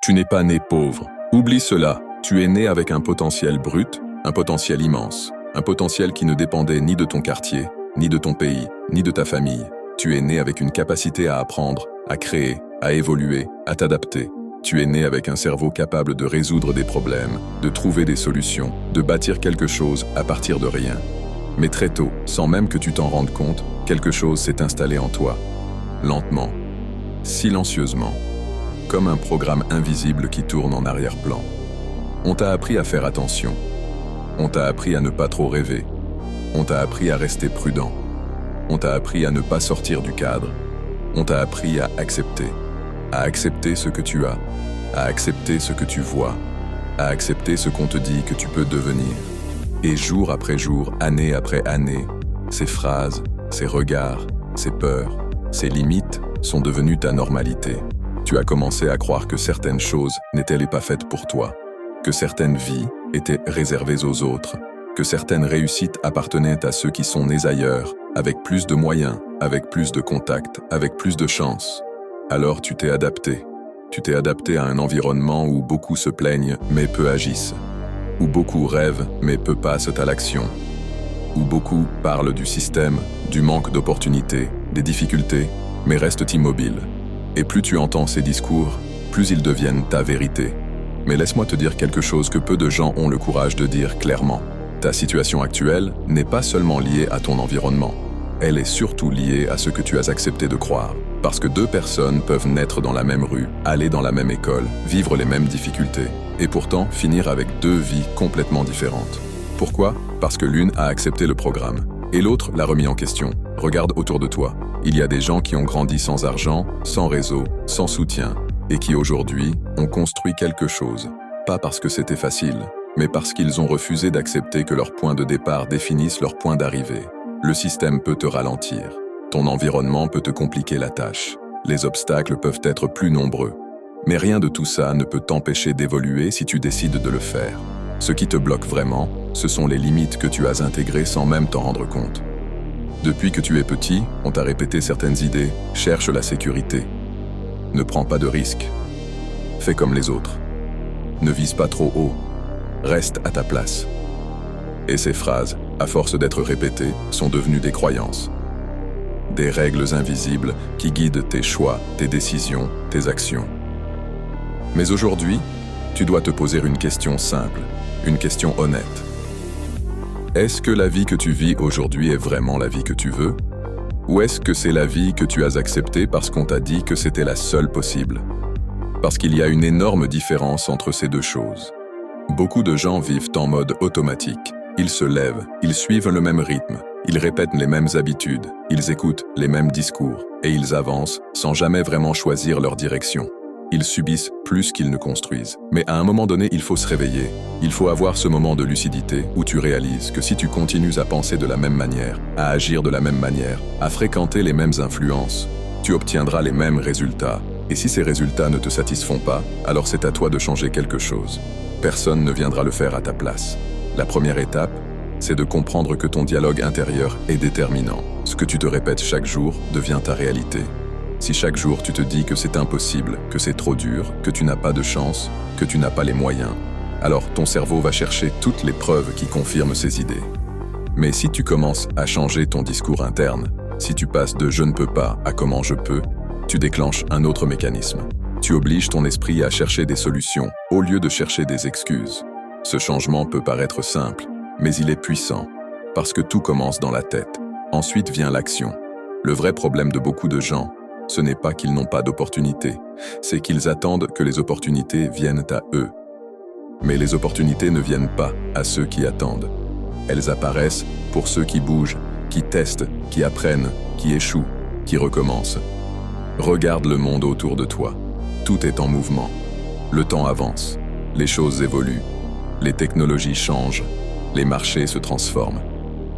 Tu n'es pas né pauvre. Oublie cela. Tu es né avec un potentiel brut, un potentiel immense, un potentiel qui ne dépendait ni de ton quartier, ni de ton pays, ni de ta famille. Tu es né avec une capacité à apprendre, à créer, à évoluer, à t'adapter. Tu es né avec un cerveau capable de résoudre des problèmes, de trouver des solutions, de bâtir quelque chose à partir de rien. Mais très tôt, sans même que tu t'en rendes compte, quelque chose s'est installé en toi. Lentement, silencieusement, comme un programme invisible qui tourne en arrière-plan. On t'a appris à faire attention. On t'a appris à ne pas trop rêver. On t'a appris à rester prudent. On t'a appris à ne pas sortir du cadre. On t'a appris à accepter ce que tu as, à accepter ce que tu vois, à accepter ce qu'on te dit que tu peux devenir. Et jour après jour, année après année, ces phrases, ces regards, ces peurs, ces limites sont devenues ta normalité. Tu as commencé à croire que certaines choses n'étaient pas faites pour toi, que certaines vies étaient réservées aux autres, que certaines réussites appartenaient à ceux qui sont nés ailleurs, avec plus de moyens, avec plus de contacts, avec plus de chance. Alors tu t'es adapté. Tu t'es adapté à un environnement où beaucoup se plaignent mais peu agissent, où beaucoup rêvent mais peu passent à l'action, où beaucoup parlent du système, du manque d'opportunités, des difficultés, mais restent immobiles. Et plus tu entends ces discours, plus ils deviennent ta vérité. Mais laisse-moi te dire quelque chose que peu de gens ont le courage de dire clairement. Ta situation actuelle n'est pas seulement liée à ton environnement. Elle est surtout liée à ce que tu as accepté de croire. Parce que deux personnes peuvent naître dans la même rue, aller dans la même école, vivre les mêmes difficultés, et pourtant finir avec deux vies complètement différentes. Pourquoi? Parce que l'une a accepté le programme, et l'autre l'a remis en question. Regarde autour de toi. Il y a des gens qui ont grandi sans argent, sans réseau, sans soutien, et qui aujourd'hui ont construit quelque chose. Pas parce que c'était facile, mais parce qu'ils ont refusé d'accepter que leur point de départ définisse leur point d'arrivée. Le système peut te ralentir. Ton environnement peut te compliquer la tâche. Les obstacles peuvent être plus nombreux. Mais rien de tout ça ne peut t'empêcher d'évoluer si tu décides de le faire. Ce qui te bloque vraiment, ce sont les limites que tu as intégrées sans même t'en rendre compte. Depuis que tu es petit, on t'a répété certaines idées. Cherche la sécurité. Ne prends pas de risques. Fais comme les autres. Ne vise pas trop haut. Reste à ta place. Et ces phrases, à force d'être répétées, sont devenues des croyances. Des règles invisibles qui guident tes choix, tes décisions, tes actions. Mais aujourd'hui, tu dois te poser une question simple, une question honnête. Est-ce que la vie que tu vis aujourd'hui est vraiment la vie que tu veux? Ou est-ce que c'est la vie que tu as acceptée parce qu'on t'a dit que c'était la seule possible? Parce qu'il y a une énorme différence entre ces deux choses. Beaucoup de gens vivent en mode automatique. Ils se lèvent, ils suivent le même rythme, ils répètent les mêmes habitudes, ils écoutent les mêmes discours, et ils avancent sans jamais vraiment choisir leur direction. Ils subissent plus qu'ils ne construisent. Mais à un moment donné, il faut se réveiller. Il faut avoir ce moment de lucidité où tu réalises que si tu continues à penser de la même manière, à agir de la même manière, à fréquenter les mêmes influences, tu obtiendras les mêmes résultats. Et si ces résultats ne te satisfont pas, alors c'est à toi de changer quelque chose. Personne ne viendra le faire à ta place. La première étape, c'est de comprendre que ton dialogue intérieur est déterminant. Ce que tu te répètes chaque jour devient ta réalité. Si chaque jour tu te dis que c'est impossible, que c'est trop dur, que tu n'as pas de chance, que tu n'as pas les moyens, alors ton cerveau va chercher toutes les preuves qui confirment ces idées. Mais si tu commences à changer ton discours interne, si tu passes de « je ne peux pas » à « comment je peux », tu déclenches un autre mécanisme. Tu obliges ton esprit à chercher des solutions au lieu de chercher des excuses. Ce changement peut paraître simple, mais il est puissant, parce que tout commence dans la tête. Ensuite vient l'action. Le vrai problème de beaucoup de gens, ce n'est pas qu'ils n'ont pas d'opportunités, c'est qu'ils attendent que les opportunités viennent à eux. Mais les opportunités ne viennent pas à ceux qui attendent. Elles apparaissent pour ceux qui bougent, qui testent, qui apprennent, qui échouent, qui recommencent. Regarde le monde autour de toi. Tout est en mouvement. Le temps avance. Les choses évoluent. Les technologies changent. Les marchés se transforment.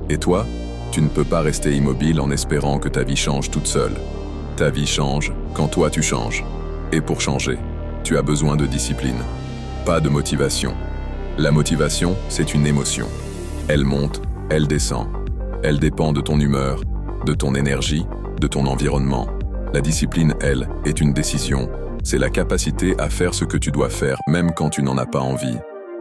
Et toi, tu ne peux pas rester immobile en espérant que ta vie change toute seule. Ta vie change quand toi tu changes. Et pour changer, tu as besoin de discipline. Pas de motivation. La motivation, c'est une émotion. Elle monte, elle descend. Elle dépend de ton humeur, de ton énergie, de ton environnement. La discipline, elle, est une décision, C'est la capacité à faire ce que tu dois faire, même quand tu n'en as pas envie,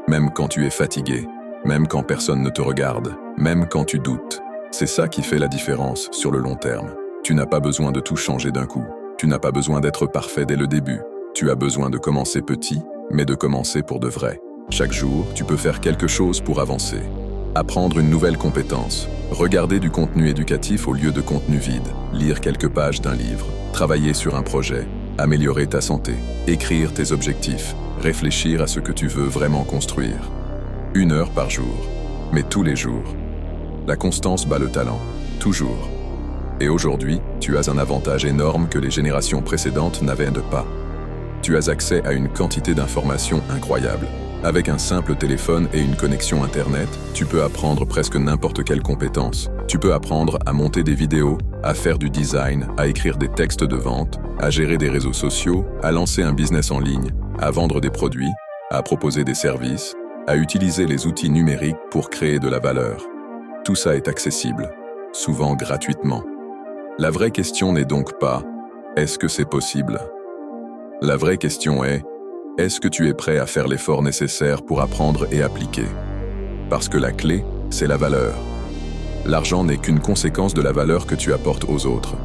même quand tu es fatigué, même quand personne ne te regarde, même quand tu doutes. C'est ça qui fait la différence sur le long terme. Tu n'as pas besoin de tout changer d'un coup. Tu n'as pas besoin d'être parfait dès le début. Tu as besoin de commencer petit, mais de commencer pour de vrai. Chaque jour, tu peux faire quelque chose pour avancer. Apprendre une nouvelle compétence, regarder du contenu éducatif au lieu de contenu vide, lire quelques pages d'un livre, travailler sur un projet, améliorer ta santé, écrire tes objectifs, réfléchir à ce que tu veux vraiment construire. 1 heure par jour, mais tous les jours. La constance bat le talent, toujours. Et aujourd'hui, tu as un avantage énorme que les générations précédentes n'avaient pas. Tu as accès à une quantité d'informations incroyable. Avec un simple téléphone et une connexion Internet, tu peux apprendre presque n'importe quelle compétence. Tu peux apprendre à monter des vidéos, à faire du design, à écrire des textes de vente, à gérer des réseaux sociaux, à lancer un business en ligne, à vendre des produits, à proposer des services, à utiliser les outils numériques pour créer de la valeur. Tout ça est accessible, souvent gratuitement. La vraie question n'est donc pas « Est-ce que c'est possible ?» La vraie question est « Est-ce que tu es prêt à faire l'effort nécessaire pour apprendre et appliquer ?» Parce que la clé, c'est la valeur. L'argent n'est qu'une conséquence de la valeur que tu apportes aux autres.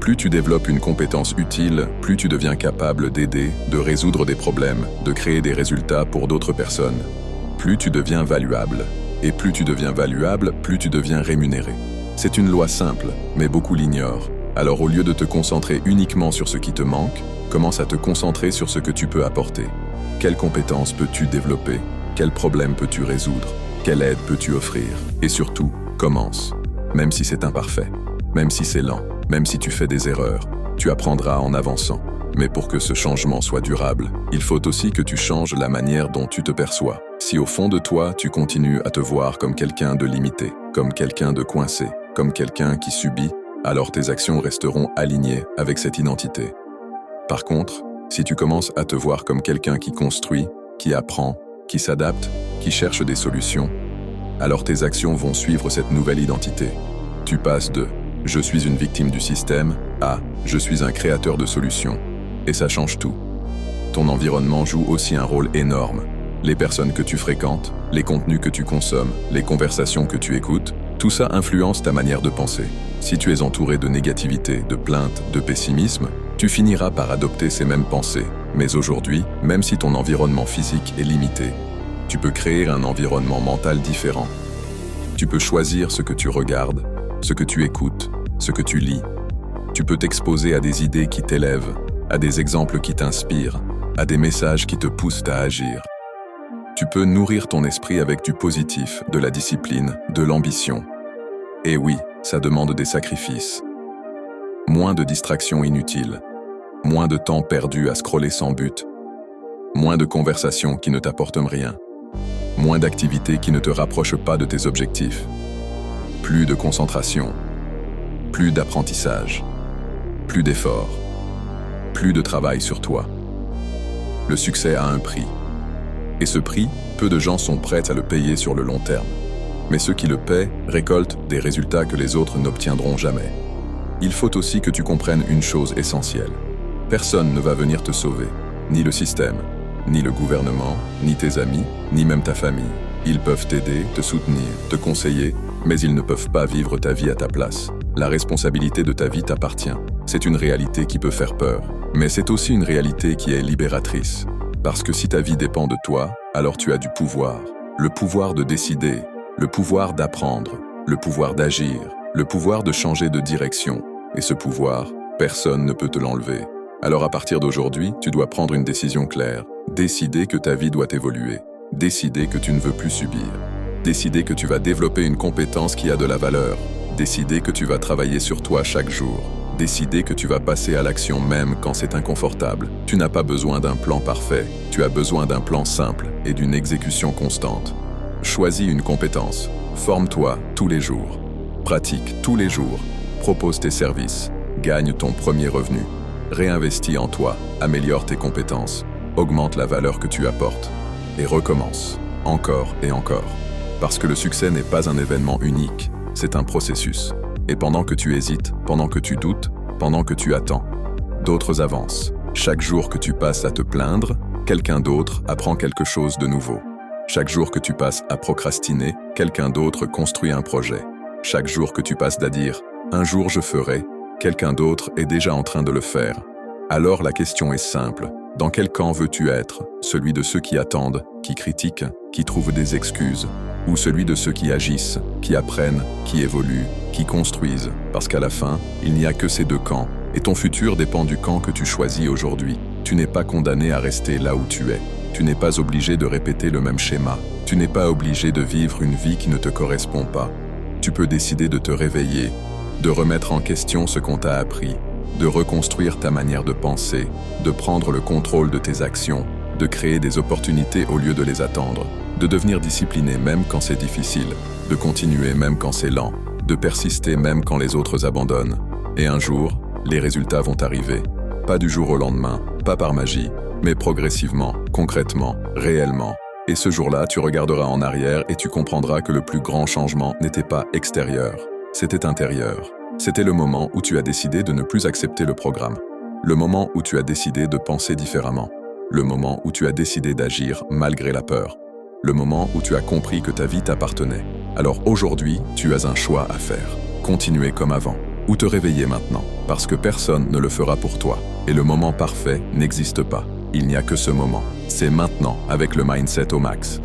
Plus tu développes une compétence utile, plus tu deviens capable d'aider, de résoudre des problèmes, de créer des résultats pour d'autres personnes. Plus tu deviens valuable. Et plus tu deviens valuable, plus tu deviens rémunéré. C'est une loi simple, mais beaucoup l'ignorent. Alors au lieu de te concentrer uniquement sur ce qui te manque, commence à te concentrer sur ce que tu peux apporter. Quelles compétences peux-tu développer? Quels problèmes peux-tu résoudre? Quelle aide peux-tu offrir? Et surtout, commence. Même si c'est imparfait, même si c'est lent, même si tu fais des erreurs, tu apprendras en avançant. Mais pour que ce changement soit durable, il faut aussi que tu changes la manière dont tu te perçois. Si au fond de toi, tu continues à te voir comme quelqu'un de limité, comme quelqu'un de coincé, comme quelqu'un qui subit, alors tes actions resteront alignées avec cette identité. Par contre, si tu commences à te voir comme quelqu'un qui construit, qui apprend, qui s'adapte, qui cherche des solutions, alors tes actions vont suivre cette nouvelle identité. Tu passes de « je suis une victime du système » à « je suis un créateur de solutions ». Et ça change tout. Ton environnement joue aussi un rôle énorme. Les personnes que tu fréquentes, les contenus que tu consommes, les conversations que tu écoutes, tout ça influence ta manière de penser. Si tu es entouré de négativité, de plainte, de pessimisme, tu finiras par adopter ces mêmes pensées. Mais aujourd'hui, même si ton environnement physique est limité, tu peux créer un environnement mental différent. Tu peux choisir ce que tu regardes, ce que tu écoutes, ce que tu lis. Tu peux t'exposer à des idées qui t'élèvent, à des exemples qui t'inspirent, à des messages qui te poussent à agir. Tu peux nourrir ton esprit avec du positif, de la discipline, de l'ambition. Et oui, ça demande des sacrifices. Moins de distractions inutiles, moins de temps perdu à scroller sans but, moins de conversations qui ne t'apportent rien, moins d'activités qui ne te rapprochent pas de tes objectifs, plus de concentration, plus d'apprentissage, plus d'efforts, plus de travail sur toi. Le succès a un prix. Et ce prix, peu de gens sont prêts à le payer sur le long terme. Mais ceux qui le paient récoltent des résultats que les autres n'obtiendront jamais. Il faut aussi que tu comprennes une chose essentielle. Personne ne va venir te sauver, ni le système, ni le gouvernement, ni tes amis, ni même ta famille. Ils peuvent t'aider, te soutenir, te conseiller, mais ils ne peuvent pas vivre ta vie à ta place. La responsabilité de ta vie t'appartient. C'est une réalité qui peut faire peur, mais c'est aussi une réalité qui est libératrice. Parce que si ta vie dépend de toi, alors tu as du pouvoir. Le pouvoir de décider, le pouvoir d'apprendre, le pouvoir d'agir, le pouvoir de changer de direction. Et ce pouvoir, personne ne peut te l'enlever. Alors à partir d'aujourd'hui, tu dois prendre une décision claire. Décider que ta vie doit évoluer. Décider que tu ne veux plus subir. Décider que tu vas développer une compétence qui a de la valeur. Décider que tu vas travailler sur toi chaque jour. Décider que tu vas passer à l'action même quand c'est inconfortable. Tu n'as pas besoin d'un plan parfait. Tu as besoin d'un plan simple et d'une exécution constante. Choisis une compétence. Forme-toi tous les jours. Pratique tous les jours. Propose tes services. Gagne ton premier revenu. Réinvestis en toi. Améliore tes compétences. Augmente la valeur que tu apportes. Et recommence. Encore et encore. Parce que le succès n'est pas un événement unique. C'est un processus. Et pendant que tu hésites, pendant que tu doutes, pendant que tu attends, d'autres avancent. Chaque jour que tu passes à te plaindre, quelqu'un d'autre apprend quelque chose de nouveau. Chaque jour que tu passes à procrastiner, quelqu'un d'autre construit un projet. Chaque jour que tu passes à dire « un jour je ferai », quelqu'un d'autre est déjà en train de le faire. Alors la question est simple. Dans quel camp veux-tu être? Celui de ceux qui attendent, qui critiquent, qui trouvent des excuses? Ou celui de ceux qui agissent, qui apprennent, qui évoluent, qui construisent? Parce qu'à la fin, il n'y a que ces deux camps. Et ton futur dépend du camp que tu choisis aujourd'hui. Tu n'es pas condamné à rester là où tu es. Tu n'es pas obligé de répéter le même schéma. Tu n'es pas obligé de vivre une vie qui ne te correspond pas. Tu peux décider de te réveiller, de remettre en question ce qu'on t'a appris, de reconstruire ta manière de penser, de prendre le contrôle de tes actions, de créer des opportunités au lieu de les attendre, de devenir discipliné même quand c'est difficile, de continuer même quand c'est lent, de persister même quand les autres abandonnent. Et un jour, les résultats vont arriver. Pas du jour au lendemain, pas par magie, mais progressivement, concrètement, réellement. Et ce jour-là, tu regarderas en arrière et tu comprendras que le plus grand changement n'était pas extérieur, c'était intérieur. C'était le moment où tu as décidé de ne plus accepter le programme. Le moment où tu as décidé de penser différemment. Le moment où tu as décidé d'agir malgré la peur. Le moment où tu as compris que ta vie t'appartenait. Alors aujourd'hui, tu as un choix à faire. Continuer comme avant. Ou te réveiller maintenant, parce que personne ne le fera pour toi. Et le moment parfait n'existe pas. Il n'y a que ce moment. C'est maintenant avec le mindset au max.